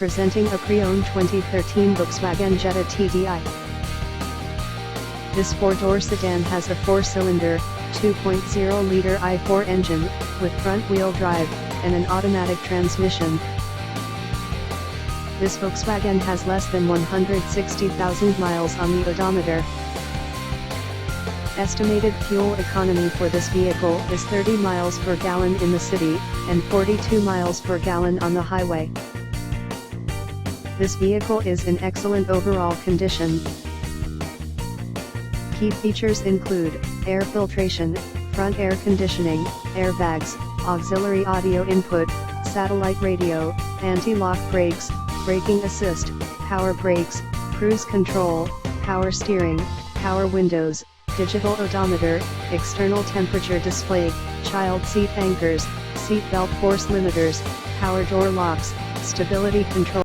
Presenting a pre-owned 2013 Volkswagen Jetta TDI. This four-door sedan has a four-cylinder, 2.0-liter i4 engine, with front-wheel drive, and an automatic transmission. This Volkswagen has less than 160,000 miles on the odometer. Estimated fuel economy for this vehicle is 30 miles per gallon in the city, and 42 miles per gallon on the highway. This vehicle is in excellent overall condition. Key features include air filtration, front air conditioning, airbags, auxiliary audio input, satellite radio, anti-lock brakes, braking assist, power brakes, cruise control, power steering, power windows, digital odometer, external temperature display, child seat anchors, seat belt force limiters, power door locks, stability control.